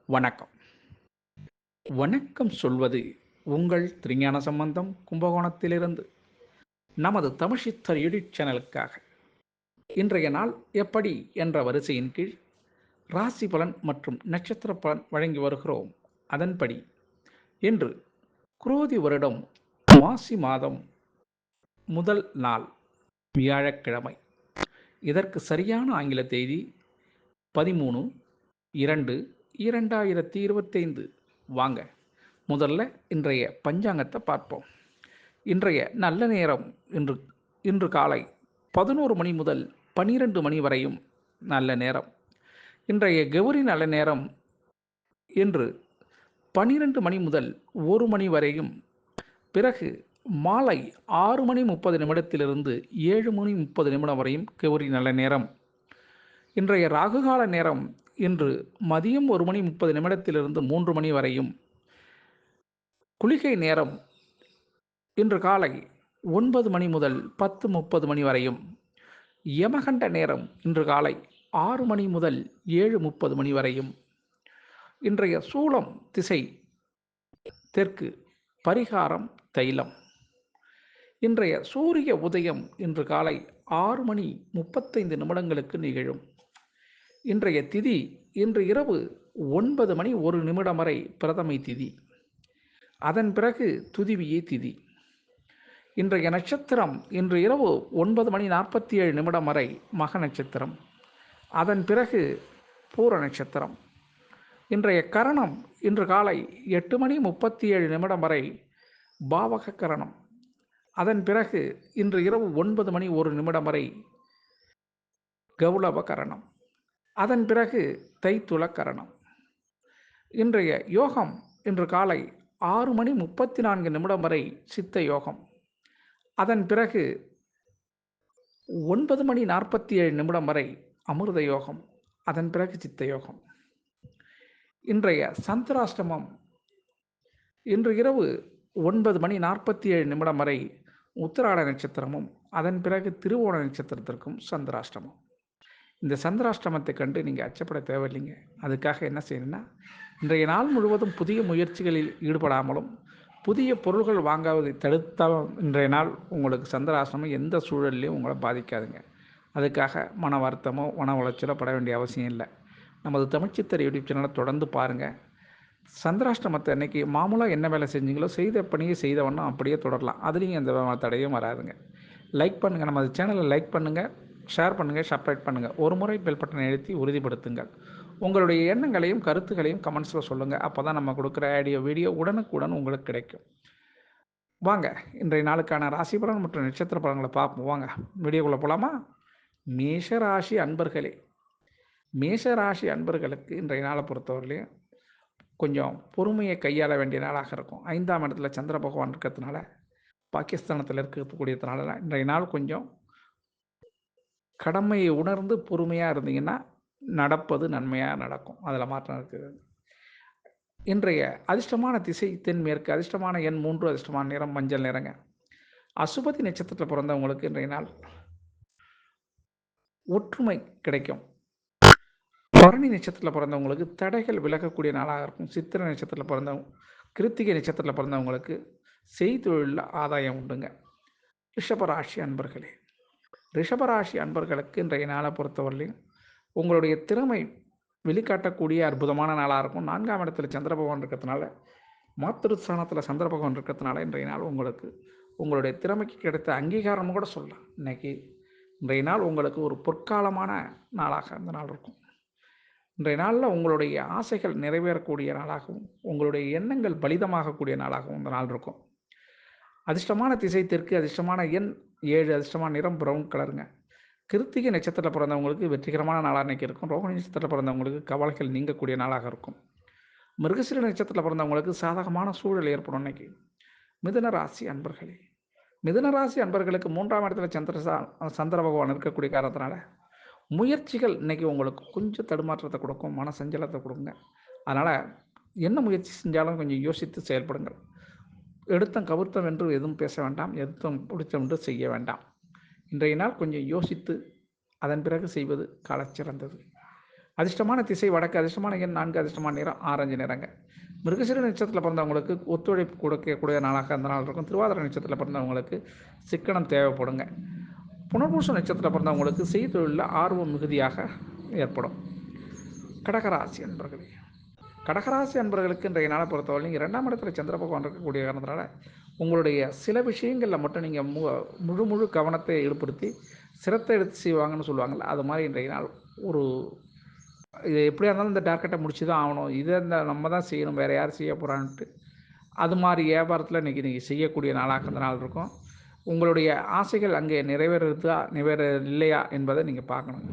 வணக்கம். வணக்கம் சொல்வது உங்கள் திருஞான சம்பந்தம் கும்பகோணத்திலிருந்து நமது தமிழ்ச்சித்தர் யூடியூப் சேனலுக்காக இன்றைய நாள் எப்படி என்ற வரிசையின் கீழ் ராசி பலன் மற்றும் நட்சத்திர பலன் வழங்கி வருகிறோம். அதன்படி இன்று குரோதி வருடம் மாசி மாதம் முதல் நாள் வியாழக்கிழமை. இதற்கு சரியான ஆங்கில தேதி 13/2/2025. வாங்க முதல்ல இன்றைய பஞ்சாங்கத்தை பார்ப்போம். இன்றைய நல்ல நேரம் இன்று காலை 11 மணி முதல் 12 மணி வரையும் நல்ல நேரம். இன்றைய கௌரி நல்ல நேரம் இன்று 12 மணி முதல் 1 மணி வரையும், பிறகு மாலை 6 மணி 30 நிமிடத்திலிருந்து 7 மணி 30 நிமிடம் வரையும் கௌரி நல்ல நேரம். இன்றைய ராகுகால நேரம் இன்று மதியம் 1 மணி 30 நிமிடத்திலிருந்து 3 மணி வரையும், குளிகை நேரம் இன்று காலை 9 மணி முதல் 10:30 மணி வரையும், யமகண்ட நேரம் இன்று காலை 6 மணி முதல் 7:30 மணி வரையும். இன்றைய சூலம் திசை தெற்கு, பரிகாரம் தைலம். இன்றைய சூரிய உதயம் இன்று காலை 6 மணி 35 நிமிடங்களுக்கு நிகழும். இன்றைய திதி இன்று இரவு 9 மணி 1 நிமிடம் வரை பிரதமை திதி, அதன் பிறகு துதிவியே திதி. இன்றைய நட்சத்திரம் இன்று இரவு 9 மணி 47 நிமிடம் வரை மக நட்சத்திரம், அதன் பிறகு பூர நட்சத்திரம். இன்றைய கரணம் இன்று காலை 8 மணி 37 நிமிடம் வரை பாவக கரணம், அதன் பிறகு இன்று இரவு 9 மணி 1 நிமிடம் வரை கௌளவ கரணம், அதன் பிறகு தைத்துள கரணம். இன்றைய யோகம் இன்று காலை 6 மணி 34 நிமிடம் வரை சித்த யோகம், அதன் பிறகு 9 மணி 47 நிமிடம் வரை அமிர்த யோகம், அதன் பிறகு சித்த யோகம். இன்றைய சந்திராஷ்டமம் இன்று இரவு 9 மணி 47 நிமிடம் வரை உத்திராட நட்சத்திரமும், அதன் பிறகு திருவோண நட்சத்திரத்திற்கும் சந்திராஷ்டமம். இந்த சந்திராஷ்டமத்தை கண்டு நீங்கள் அச்சப்பட தேவையில்லைங்க. அதுக்காக என்ன செய்யணும்னா, இன்றைய நாள் முழுவதும் புதிய முயற்சிகளில் ஈடுபடாமலும் புதிய பொருள்கள் வாங்குவதை தடுத்தாலும் இன்றைய நாள் உங்களுக்கு சந்திராஷ்டமம் எந்த சூழல்லையும் உங்களை பாதிக்காதுங்க. அதுக்காக மன வருத்தமோ மன உளைச்சலோ பட வேண்டிய அவசியம் இல்லை. நமது தமிழ்ச்சித்தர் யூடியூப் சேனலை தொடர்ந்து பாருங்கள். சந்திராஷ்டமத்தை அன்னைக்கு மாமூலாக என்ன வேலை செஞ்சீங்களோ செய்த பணியை செய்தவண்ணம் அப்படியே தொடரலாம். அதுலேயும் எந்த தடையும் வராதுங்க. லைக் பண்ணுங்கள், நமது சேனலை லைக் பண்ணுங்கள், ஷேர் பண்ணுங்கள், சப்ஸ்கிரைப் பண்ணுங்கள். ஒரு முறை பெல் பட்டனை அழுத்தி உறுதிப்படுத்துங்கள். உங்களுடைய எண்ணங்களையும் கருத்துக்களையும் கமெண்ட்ஸில் சொல்லுங்கள். அப்போ தான் நம்ம கொடுக்குற வீடியோ உடனுக்குடன் உங்களுக்கு கிடைக்கும். வாங்க இன்றைய நாளுக்கான ராசி பலன் மற்றும் நட்சத்திர பலன்களை பார்ப்போம். வாங்க வீடியோக்குள்ளே போகலாமா? மேஷராசி அன்பர்களே, மேஷராசி அன்பர்களுக்கு இன்றைய நாளை பொறுத்தவரையிலையும் கொஞ்சம் பொறுமையை கையாள வேண்டிய நாளாக இருக்கும். 5ஆம் இடத்துல சந்திர பகவான் இருக்கிறதுனால, பாகிஸ்தானத்தில் இருக்கக்கூடியதுனால இன்றைய நாள் கொஞ்சம் கடமையை உணர்ந்து பொறுமையாக இருந்தீங்கன்னா நடப்பது நன்மையாக நடக்கும். அதில் மாற்றம் இருக்குது. இன்றைய அதிர்ஷ்டமான திசை தென்மேற்கு, அதிர்ஷ்டமான எண் 3, அதிர்ஷ்டமான நிறம் மஞ்சள் நிறங்க. அசுபதி நட்சத்திரத்தில் பிறந்தவங்களுக்கு இன்றைய நாள் ஒற்றுமை கிடைக்கும். பரணி நட்சத்திரத்தில் பிறந்தவங்களுக்கு தடைகள் விலகக்கூடிய நாளாக இருக்கும். சித்திரை நட்சத்திரத்தில் பிறந்தவங்க, கிருத்திகை நட்சத்திரத்தில் பிறந்தவங்களுக்கு செய்தொழிலில் ஆதாயம் உண்டுங்க. ரிஷபராசி அன்பர்களே, ரிஷபராசி அன்பர்களுக்கு இன்றைய நாளை பொறுத்தவரையிலையும் உங்களுடைய திறமை வெளிக்காட்டக்கூடிய அற்புதமான நாளாக இருக்கும். 4ஆம் இடத்துல சந்திர பகவான் இருக்கிறதுனால, மாத்திருஸ்தானத்தில் சந்திர பகவான் இருக்கிறதுனால இன்றைய நாள் உங்களுக்கு உங்களுடைய திறமைக்கு கிடைத்த அங்கீகாரம் கூட சொல்லலாம். இன்றைய நாள் உங்களுக்கு ஒரு பொற்காலமான நாளாக அந்த நாள் இருக்கும். இன்றைய நாளில் உங்களுடைய ஆசைகள் நிறைவேறக்கூடிய நாளாகவும் உங்களுடைய எண்ணங்கள் பலிதமாகக்கூடிய நாளாகவும் இந்த நாள் இருக்கும். அதிர்ஷ்டமான திசை தெற்கு, அதிர்ஷ்டமான எண் 7, அதிர்ஷ்டமான நிறம் ப்ரௌன் கலருங்க. கிருத்திகை நட்சத்திரத்தில் பிறந்தவங்களுக்கு வெற்றிகரமான நாளாக இன்றைக்கி இருக்கும். ரோகிணி நட்சத்திரத்தில் பிறந்தவங்களுக்கு கவலைகள் நீங்கக்கூடிய நாளாக இருக்கும். மிருகசீர நட்சத்திரத்தில் பிறந்தவங்களுக்கு சாதகமான சூழல் ஏற்படும். இன்றைக்கி மிதுன ராசி அன்பர்களே, மிதுன ராசி அன்பர்களுக்கு 3ஆம் இடத்துல சந்திர பகவான் இருக்கக்கூடிய காரணத்தினால முயற்சிகள் இன்றைக்கி உங்களுக்கு கொஞ்சம் தடுமாற்றத்தை கொடுக்கும், மன சஞ்சலத்தை கொடுங்க. அதனால் என்ன முயற்சி செஞ்சாலும் கொஞ்சம் யோசித்து செயல்படுங்கள். எடுத்தம் கவுத்தம் என்று எதுவும் பேச வேண்டாம், எடுத்தம் பிடித்தம் என்று செய்ய வேண்டாம். இன்றைய நாள் கொஞ்சம் யோசித்து அதன் பிறகு செய்வது காலச்சிறந்தது. அதிர்ஷ்டமான திசை வடக்கு, அதிர்ஷ்டமான எண் 4, அதிர்ஷ்டமான நிறம் ஆரஞ்சு நிறங்க. மிருகசீரிட நட்சத்திரத்தில் பிறந்தவங்களுக்கு ஒத்துழைப்பு கொடுக்கக்கூடிய நாளாக அந்த நாள் இருக்கும். திருவாதிரை நட்சத்திரத்தில் பிறந்தவங்களுக்கு சிக்கனம் தேவைப்படுங்க. புனர்பூச நட்சத்திரத்தில் பிறந்தவங்களுக்கு செய்தொழிலில் ஆர்வம் மிகுதியாக ஏற்படும். கடகராசி அன்பர்களே, கடகராசி அன்பர்களுக்கு இன்றைய நாளை பொறுத்தவரையும் 2ஆம் இடத்துல சந்திர பகவான் இருக்கக்கூடிய காரணத்தினால உங்களுடைய சில விஷயங்களில் மட்டும் நீங்கள் முழு கவனத்தை ஈடுபடுத்தி சிரத்தை எடுத்து செய்வாங்கன்னு சொல்லுவாங்கள்ல, அது மாதிரி இன்றைய நாள் ஒரு இது எப்படியா இருந்தாலும் இந்த டார்கெட்டை முடிச்சு தான் ஆகணும், இதை இந்த நம்ம தான் செய்யணும், வேறு யார் செய்ய போகிறான்ட்டு அது மாதிரி வியாபாரத்தில் இன்றைக்கி நீங்கள் செய்யக்கூடிய நாளாக அந்த நாள் இருக்கும். உங்களுடைய ஆசைகள் அங்கே நிறைவேறுதா இல்லையா என்பதை நீங்கள் பார்க்கணும்.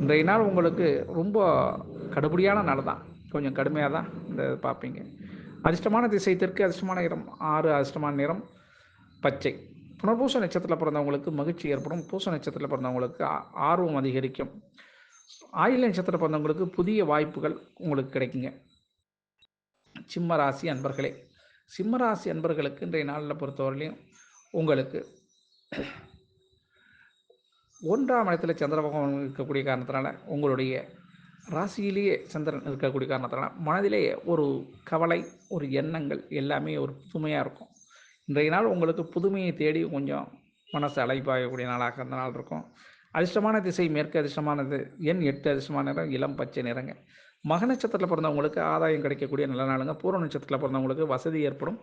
இன்றைய நாள் உங்களுக்கு ரொம்ப கடுபடியான நாள் தான், கொஞ்சம் கடுமையாக தான் இந்த பார்ப்பீங்க. அதிர்ஷ்டமான திசை தெற்கு, அதிர்ஷ்டமான நிறம் 6, அதிர்ஷ்டமான நிறம் பச்சை. புனர்பூச நட்சத்திரத்தில் பிறந்தவங்களுக்கு மகிழ்ச்சி ஏற்படும். பூச நட்சத்திரத்தில் பிறந்தவங்களுக்கு ஆர்வம் அதிகரிக்கும். ஆயில்ய நட்சத்திரத்தில் பிறந்தவங்களுக்கு புதிய வாய்ப்புகள் உங்களுக்கு கிடைக்குங்க. சிம்ம ராசி அன்பர்களே, சிம்ம ராசி அன்பர்களுக்கு இன்றைய நாளில் பொறுத்தவரையிலையும் உங்களுக்கு 1ஆம் இடத்துல சந்திர பகவான் இருக்கக்கூடிய காரணத்தினால உங்களுடைய ராசியிலேயே சந்திரன் இருக்கக்கூடிய காரணத்தினால மனதிலேயே ஒரு கவலை, ஒரு எண்ணங்கள் எல்லாமே ஒரு புதுமையாக இருக்கும். இன்றைய நாள் உங்களுக்கு புதுமையை தேடி கொஞ்சம் மனசு அலைப்பாயக்கூடிய நாளாக அந்த நாள் இருக்கும். அதிர்ஷ்டமான திசை மேற்கு, அதிர்ஷ்டமானது எண் 8, அதிர்ஷ்டமான நிறம் இளம் பச்சை நிறங்க. மக நட்சத்திரத்தில் பிறந்தவங்களுக்கு ஆதாயம் கிடைக்கக்கூடிய நல்ல நாளுங்க. பூர்வ நட்சத்திரத்தில் பிறந்தவங்களுக்கு வசதி ஏற்படும்.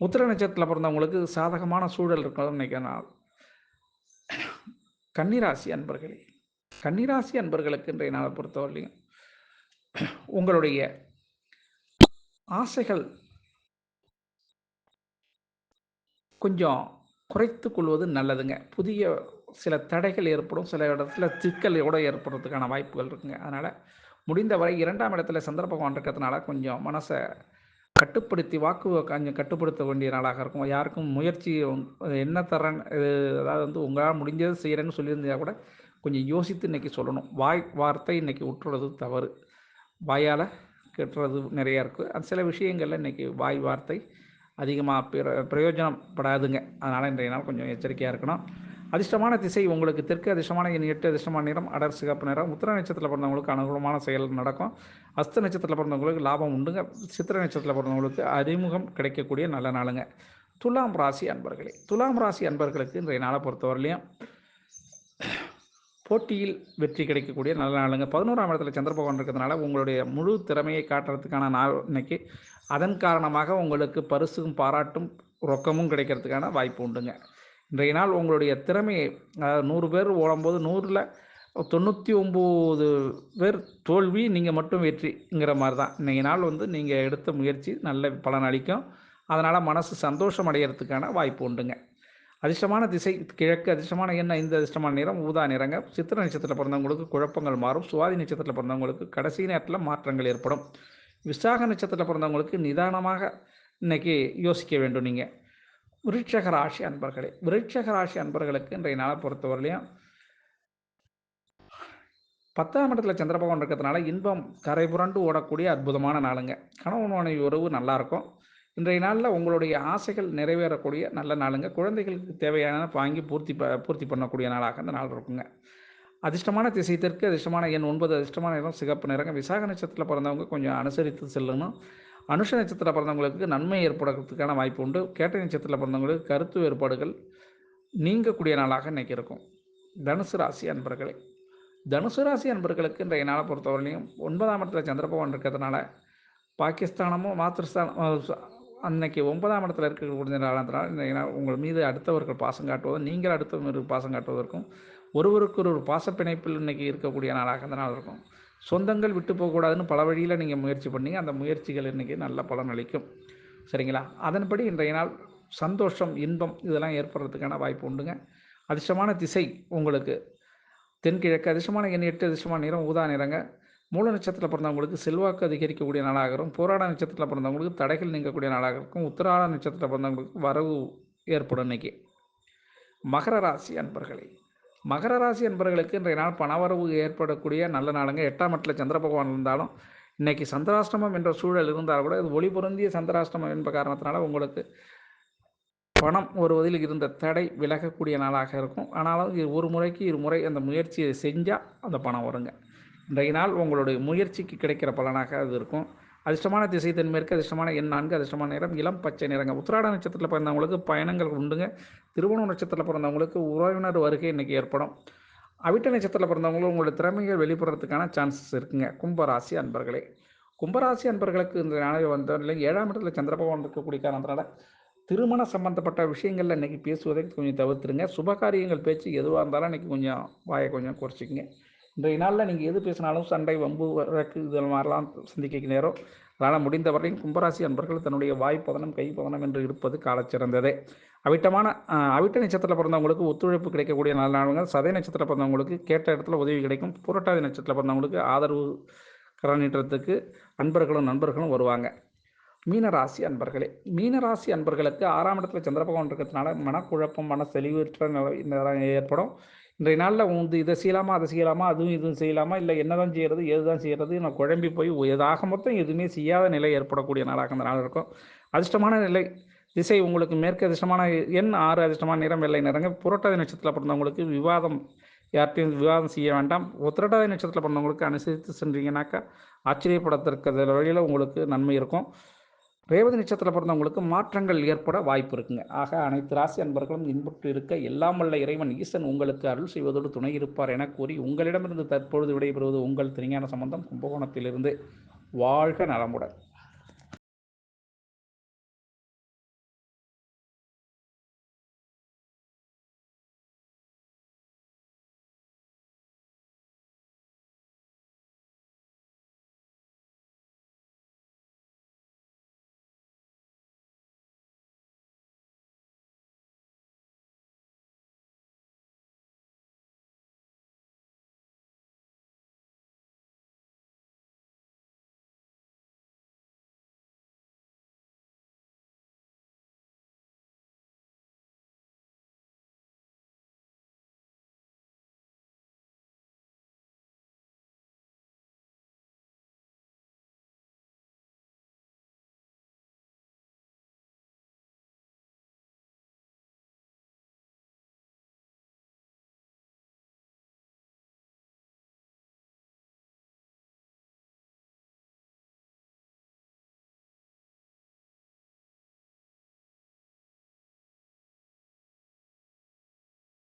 உத்திர நட்சத்திரத்தில் பிறந்தவங்களுக்கு சாதகமான சூழல் இருக்கணும் நினைக்கிற நாள். கன்னிராசி அன்பர்களே, கன்னிராசி அன்பர்களுக்கு இன்றைய நாளை பொறுத்தவரையிலையும் உங்களுடைய ஆசைகள் கொஞ்சம் குறைத்து கொள்வது நல்லதுங்க. புதிய சில தடைகள் ஏற்படும், சில இடத்துல சிக்கலோடு ஏற்படுறதுக்கான வாய்ப்புகள் இருக்குங்க. அதனால் முடிந்தவரை 2ஆம் இடத்துல சந்திர பகவான் இருக்கிறதுனால கொஞ்சம் மனசை கட்டுப்படுத்தி கொஞ்சம் கட்டுப்படுத்த வேண்டிய நாளாக இருக்கும். யாருக்கும் முயற்சி என்ன தரேன், அதாவது உங்களால் முடிஞ்சது செய்கிறேன்னு சொல்லியிருந்தா கூட கொஞ்சம் யோசித்து இன்றைக்கி சொல்லணும். வார்த்தை இன்றைக்கி விட்டுறது தவறு. வாயால் கெட்டுறது நிறையா இருக்குது. அது சில விஷயங்களில் இன்றைக்கி வார்த்தை அதிகமாக பிரயோஜனப்படாதுங்க. அதனால் இன்றைய நாள் கொஞ்சம் எச்சரிக்கையாக இருக்கணும். அதிர்ஷ்டமான திசை உங்களுக்கு தெற்கு, அதிர்ஷ்டமான எண் 8, அதிர்ஷ்டமான நிறம் அடர் சிகப்பு நிறம். உத்திர நட்சத்திரத்தில் பிறந்தவங்களுக்கு அனுகூலமான செயல் நடக்கும். அஸ்த நட்சத்திரத்தில் பிறந்தவங்களுக்கு லாபம் உண்டுங்க. சித்திரை நட்சத்திரத்தில் பிறந்தவங்களுக்கு அறிமுகம் கிடைக்கக்கூடிய நல்ல நாளுங்க. துலாம் ராசி அன்பர்களே, துலாம் ராசி அன்பர்களுக்கு இன்றைய நாளை பொறுத்தவரையிலையும் போட்டியில் வெற்றி கிடைக்கக்கூடிய நல்ல நாளுங்க. 11ஆம் இடத்துல சந்திர பகவான் இருக்கிறதுனால உங்களுடைய முழு திறமையை காட்டுறதுக்கான நாள் இன்னைக்கு. அதன் காரணமாக உங்களுக்கு பரிசும் பாராட்டும் ரொக்கமும் கிடைக்கிறதுக்கான வாய்ப்பு உண்டுங்க. இன்றைய நாள் உங்களுடைய திறமையை 100 பேர் ஓடும்போது 100ல் 99 பேர் தோல்வி, நீங்கள் மட்டும் வெற்றிங்கிற மாதிரி தான். இன்றைய நாள் நீங்கள் எடுத்த முயற்சி நல்ல பலன் அளிக்கும். அதனால் மனசு சந்தோஷம் அடைகிறதுக்கான வாய்ப்பு உண்டுங்க. அதிர்ஷ்டமான திசை கிழக்கு, அதிர்ஷ்டமான எண் 5, அதிர்ஷ்டமான நிறம் ஊதா நிறங்க. சித்திரை நட்சத்திரத்தில் பிறந்தவங்களுக்கு குழப்பங்கள் மாறும். சுவாதி நட்சத்திரத்தில் பிறந்தவங்களுக்கு கடைசி நேரத்தில் மாற்றங்கள் ஏற்படும். விசாக நட்சத்திரத்தில் பிறந்தவங்களுக்கு நிதானமாக இன்னைக்கு யோசிக்க வேண்டும். நீங்கள் விருட்சக ராசி அன்பர்களே, விருட்சக ராசி அன்பர்களுக்கு இன்றைய நாளை பொறுத்தவரையிலையும் 10ஆம் இடத்துல சந்திர பகவான் இருக்கிறதுனால இன்பம் கரை புரண்டு ஓடக்கூடிய அற்புதமான நாளுங்க. கணவன் மனைவி உறவு நல்லாயிருக்கும். இன்றைய நாளில் உங்களுடைய ஆசைகள் நிறைவேறக்கூடிய நல்ல நாளுங்க. குழந்தைகளுக்கு தேவையான வாங்கி பூர்த்தி பண்ணக்கூடிய நாளாக அந்த நாள் இருக்குங்க. அதிர்ஷ்டமான திசை தெற்கு, அதிர்ஷ்டமான எண் 9, அதிர்ஷ்டமான நிறம் சிகப்பு நிறங்க. விசாக நட்சத்திரத்தில் பிறந்தவங்க கொஞ்சம் அனுசரித்து செல்லணும். அனுஷ நட்சத்திரத்தில் பிறந்தவங்களுக்கு நன்மை ஏற்படுறதுக்கான வாய்ப்பு உண்டு. கேட்டை நட்சத்திரத்தில் பிறந்தவங்களுக்கு கருத்து வேறுபாடுகள் நீங்கக்கூடிய நாளாக இன்றைக்கி இருக்கும். தனுசு ராசி அன்பர்களே, தனுசு ராசி அன்பர்களுக்கு இன்றைய நாளை பொறுத்தவரையிலையும் 9ஆம் இடத்துல சந்திர பகவான் இருக்கிறதுனால பாகிஸ்தானமும் அன்னைக்கு 9ஆம் இடத்துல இருக்கக்கூடிய நாளத்தினால் உங்கள் மீது அடுத்தவர்கள் பாசம் காட்டுவதும் நீங்கள் அடுத்தவர்களுக்கு பாசம் காட்டுவதற்கும் ஒருவருக்கு ஒரு பாசப்பிணைப்பில் இன்றைக்கி இருக்கக்கூடிய நாளாக அந்த நாள் இருக்கும். சொந்தங்கள் விட்டு போகக்கூடாதுன்னு பல வழியில் நீங்கள் முயற்சி பண்ணீங்க. அந்த முயற்சிகள் இன்றைக்கி நல்ல பலன் அளிக்கும். சரிங்களா? அதன்படி இன்றைய நாள் சந்தோஷம், இன்பம் இதெல்லாம் ஏற்படுறதுக்கான வாய்ப்பு உண்டுங்க. அதிர்ஷ்டமான திசை உங்களுக்கு தென்கிழக்கு, அதிர்ஷ்டமான எண் 8, அதிர்ஷ்டமான நிறம் ஊதா நிறங்க. மூல நட்சத்திரத்தில் பிறந்தவங்களுக்கு செல்வாக்கு அதிகரிக்கக்கூடிய நாளாக இருக்கும். போராட நட்சத்திரத்தில் பிறந்தவங்களுக்கு தடைகள் நீங்கக்கூடிய நாளாக இருக்கும். உத்திராட நட்சத்திரத்தில் பிறந்தவங்களுக்கு வரவு ஏற்படும். இன்னைக்கு மகர ராசி அன்பர்களே, மகர ராசி அன்பர்களுக்கு இன்றைய நாள் பணவரவு ஏற்படக்கூடிய நல்ல நாளுங்க. 8ஆம் இடத்துல சந்திர பகவான் இருந்தாலும் இன்னைக்கு சந்திராஷ்டமம் என்ற சூழல் இருந்தால் கூட இது ஒளி பொருந்திய சந்திராஷ்டமம் என்ற காரணத்தினால உங்களுக்கு பணம் வருவதில் இருந்த தடை விலகக்கூடிய நாளாக இருக்கும். ஆனாலும் ஒரு முறைக்கு 2 முறை அந்த முயற்சியை செஞ்சால் அந்த பணம் வருங்க. இன்றைய நாள் உங்களுடைய முயற்சிக்கு கிடைக்கிற பலனாக அது இருக்கும். அதிர்ஷ்டமான திசை தென்மேற்கு, அதிர்ஷ்டமான எண் 4, அதிர்ஷ்டமான நிறம் இளம் பச்சை நிறங்க. உத்திராட நட்சத்திரத்தில் பிறந்தவங்களுக்கு பயணங்கள் உண்டுங்க. திருவோண நட்சத்திரத்தில் பிறந்தவங்களுக்கு உறவினர் வருகை இன்றைக்கி ஏற்படும். அவிட்ட நட்சத்திரத்தில் பிறந்தவங்களும் உங்களோட திறமையை வெளிப்படுறதுக்கான சான்சஸ் இருக்குங்க. கும்பராசி அன்பர்களே, கும்பராசி அன்பர்களுக்கு இந்த நாளில் வந்தவரை 7ஆம் இடத்துல சந்திரபகவான் இருக்கக்கூடிய காரணத்தினால திருமண சம்பந்தப்பட்ட விஷயங்களில் இன்றைக்கி பேசுவதை கொஞ்சம் தவிர்த்துருங்க. சுபகாரியங்கள் பேச்சு எதுவாக இருந்தாலும் இன்றைக்கி கொஞ்சம் வாயை கொஞ்சம் குறைச்சிக்கங்க. இன்றைய நாளில் நீங்கள் எது பேசினாலும் சண்டை, வம்பு, வழக்கு இது மாதிரிலாம் சந்திக்க நேரம். அதனால் முடிந்தவரையும் கும்பராசி அன்பர்கள் தன்னுடைய வாய் பதனம், கை பதனம் என்று இருப்பது காலச்சிறந்ததே. அவிட்ட நட்சத்திரத்தில் பிறந்தவங்களுக்கு ஒத்துழைப்பு கிடைக்கக்கூடிய நல்ல நாளுங்க. சதய நட்சத்திரத்தில் பிறந்தவங்களுக்கு கேட்ட இடத்துல உதவி கிடைக்கும். புரட்டாதி நட்சத்திரத்தில் பிறந்தவங்களுக்கு ஆதரவு கரநீட்டத்துக்கு அன்பர்களும் நண்பர்களும் வருவாங்க. மீனராசி அன்பர்களே, மீனராசி அன்பர்களுக்கு 6ஆம் இடத்துல சந்திரபகவான் இருக்கிறதுனால மனக்குழப்பம், மன தெளிவற்ற நிலை ஏற்படும். இன்றைய நாளில் இதை செய்யலாமா, அதை செய்யலாமா, அதுவும் இதுவும் செய்யலாமா, இல்லை என்னதான் செய்கிறது, ஏதுதான் செய்கிறது, நான் குழம்பி போய் ஏதாக மொத்தம் எதுவுமே செய்யாத நிலை ஏற்படக்கூடிய நாளாக அந்த நாள் இருக்கும். அதிர்ஷ்டமான நிலை திசை உங்களுக்கு மேற்கு, அதிர்ஷ்டமான எண் 6, அதிர்ஷ்டமான நிறம் வெள்ளை நிறங்க. புரட்டாதி நட்சத்திரத்தில் பிறந்தவங்களுக்கு யார்ட்டையும் விவாதம் செய்ய வேண்டாம். உத்திரட்டாதி நட்சத்திரத்தில் பிறந்தவங்களுக்கு அனுசரித்து சென்றீங்கன்னாக்கா ஆச்சரியப்படத்தக்க வழியில் உங்களுக்கு நன்மை இருக்கும். ரேவதி நட்சத்திரத்தில் பிறந்தவங்களுக்கு மாற்றங்கள் ஏற்பட வாய்ப்பு இருக்குங்க. ஆக அனைத்து ராசி அன்பர்களும் இன்புற்று இருக்க எல்லாம் வல்ல இறைவன் ஈசன் உங்களுக்கு அருள் செய்வதோடு துணை இருப்பார் என கூறி உங்களிடமிருந்து தற்பொழுது விடைபெறுவது உங்கள் திருஞான சம்பந்தம், கும்பகோணத்திலிருந்து. வாழ்க நலமுடன்.